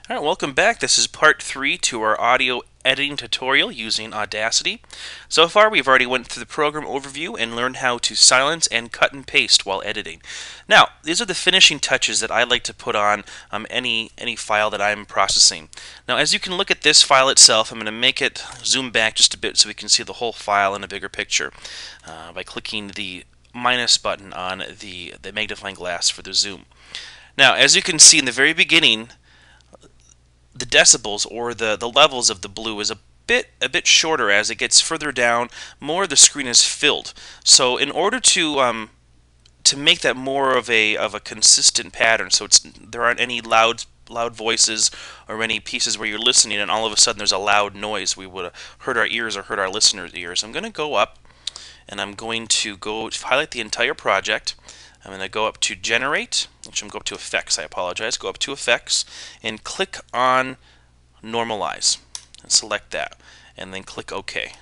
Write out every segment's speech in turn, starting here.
Alright, welcome back. This is part 3 to our audio editing tutorial using Audacity. So far we've already went through the program overview and learned how to silence and cut and paste while editing. Now, these are the finishing touches that I like to put on any file that I'm processing. Now, as you can look at this file itself, I'm going to make it zoom back just a bit so we can see the whole file in a bigger picture by clicking the minus button on the magnifying glass for the zoom. Now, as you can see in the very beginning, the decibels or the levels of the blue is a bit shorter. As it gets further down, more of the screen is filled. So in order to make that more of a consistent pattern, so there aren't any loud voices or any pieces where you're listening and all of a sudden there's a loud noise, we would hurt our ears or hurt our listeners' ears. I'm going to go up and I'm going to go highlight the entire project. I'm going to go up to Generate, which I'm going to go up to Effects, I apologize, go up to Effects, and click on Normalize, and select that, and then click OK.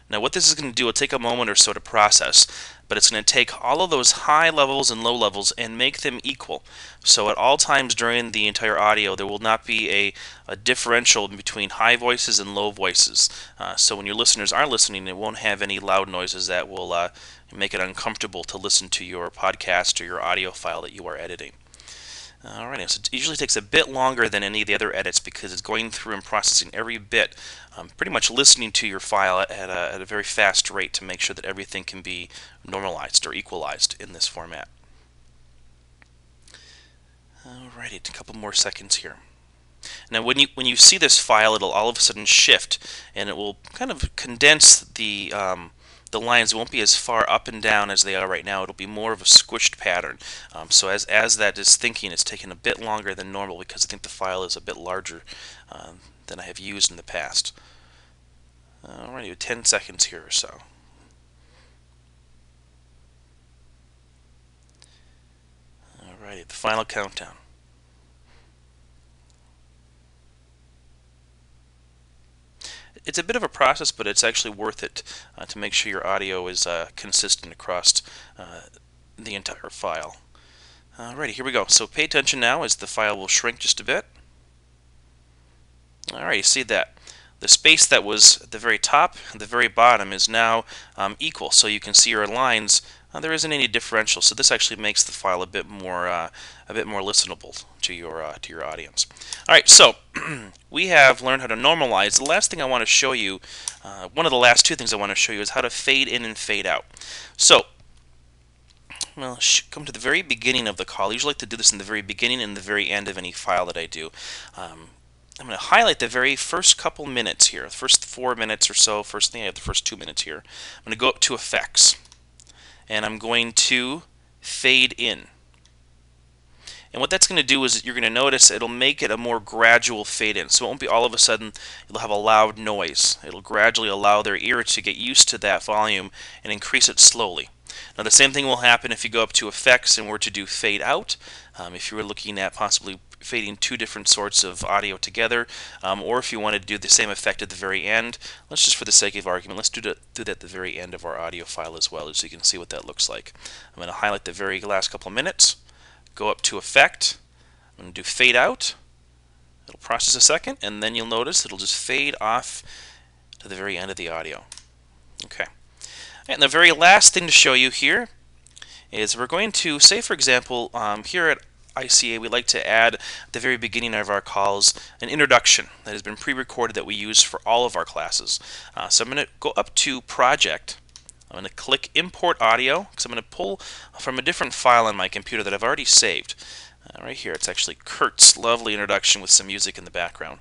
Now what this is going to do, it'll take a moment or so to process, but it's going to take all of those high levels and low levels and make them equal. So at all times during the entire audio, there will not be a differential between high voices and low voices. So when your listeners are listening, it won't have any loud noises that will make it uncomfortable to listen to your podcast or your audio file that you are editing. Alright, so it usually takes a bit longer than any of the other edits because it's going through and processing every bit, pretty much listening to your file at a very fast rate to make sure that everything can be normalized or equalized in this format. Alrighty, a couple more seconds here. Now when you see this file, it'll all of a sudden shift and it will kind of condense the lines. Won't be as far up and down as they are right now. It'll be more of a squished pattern. So as that is thinking, it's taking a bit longer than normal because I think the file is a bit larger than I have used in the past. Alrighty, 10 seconds here or so. Alrighty, the final countdown. It's a bit of a process, but it's actually worth it to make sure your audio is consistent across the entire file. Alrighty, here we go. So pay attention now as the file will shrink just a bit. Alright, you see that. The space that was at the very top and the very bottom is now equal, so you can see your lines. There isn't any differential, so this actually makes the file a bit more listenable to your audience. All right, so we have learned how to normalize. The last thing I want to show you, one of the last two things I want to show you, is how to fade in and fade out. So, well, come to the very beginning of the call. I usually like to do this in the very beginning and the very end of any file that I do. I'm going to highlight the very first couple minutes here, the first 4 minutes or so. First thing, I have the first 2 minutes here. I'm going to go up to Effects, and I'm going to fade in. And what that's going to do is you're going to notice it'll make it a more gradual fade in. So it won't be all of a sudden you'll have a loud noise. It'll gradually allow their ear to get used to that volume and increase it slowly. Now the same thing will happen if you go up to Effects and were to do fade out. If you were looking at possibly fading two different sorts of audio together, or if you wanted to do the same effect at the very end, let's just for the sake of argument, let's do that at the very end of our audio file as well, so you can see what that looks like. I'm going to highlight the very last couple of minutes, go up to Effect, I'm going to do fade out. It'll process a second, and then you'll notice it'll just fade off to the very end of the audio. Okay. And the very last thing to show you here is we're going to, say for example, here at ICA we like to add at the very beginning of our calls an introduction that has been pre-recorded that we use for all of our classes. So I'm going to go up to Project. I'm going to click Import Audio because I'm going to pull from a different file on my computer that I've already saved. Right here, it's actually Kurt's lovely introduction with some music in the background.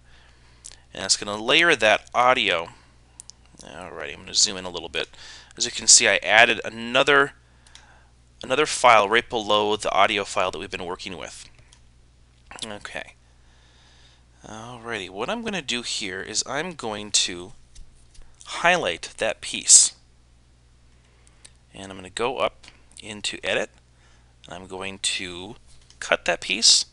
And it's going to layer that audio. Alrighty, I'm going to zoom in a little bit. As you can see, I added another file right below the audio file that we've been working with. Okay. Alrighty, what I'm going to do here is I'm going to highlight that piece. And I'm going to go up into Edit. I'm going to cut that piece.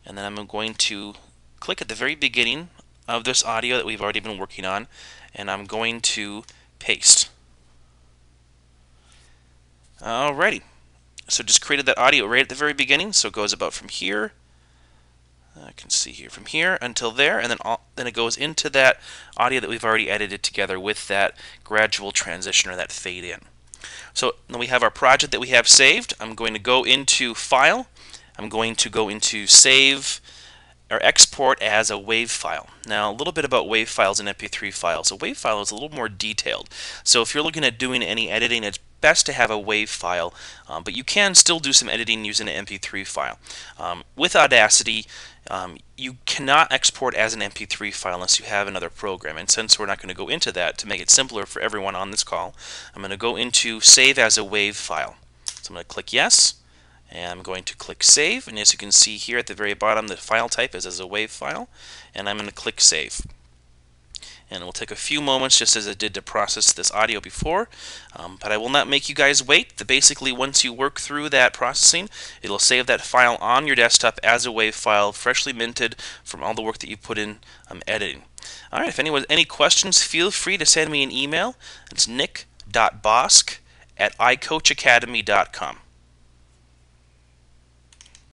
And then I'm going to click at the very beginning of this audio that we've already been working on. And I'm going to paste. Alrighty. So just created that audio right at the very beginning, so it goes about from here I can see here from here until there, and then it goes into that audio that we've already edited together with that gradual transition or that fade in. So then we have our project that we have saved. I'm going to go into File. I'm going to go into Save or Export as a WAV file. Now, a little bit about WAV files and MP3 files. A WAV file is a little more detailed. So if you're looking at doing any editing, it's best to have a WAV file, but you can still do some editing using an MP3 file. With Audacity, you cannot export as an MP3 file unless you have another program. And since we're not going to go into that, to make it simpler for everyone on this call, I'm going to go into Save as a WAV file. So I'm going to click Yes. And I'm going to click Save, and as you can see here at the very bottom, the file type is as a WAV file, and I'm going to click Save. And it will take a few moments, just as it did to process this audio before, but I will not make you guys wait. Basically, once you work through that processing, it'll save that file on your desktop as a WAV file, freshly minted from all the work that you put in editing. Alright, if anyone has any questions, feel free to send me an email. It's nick.bosk@icoachacademy.com.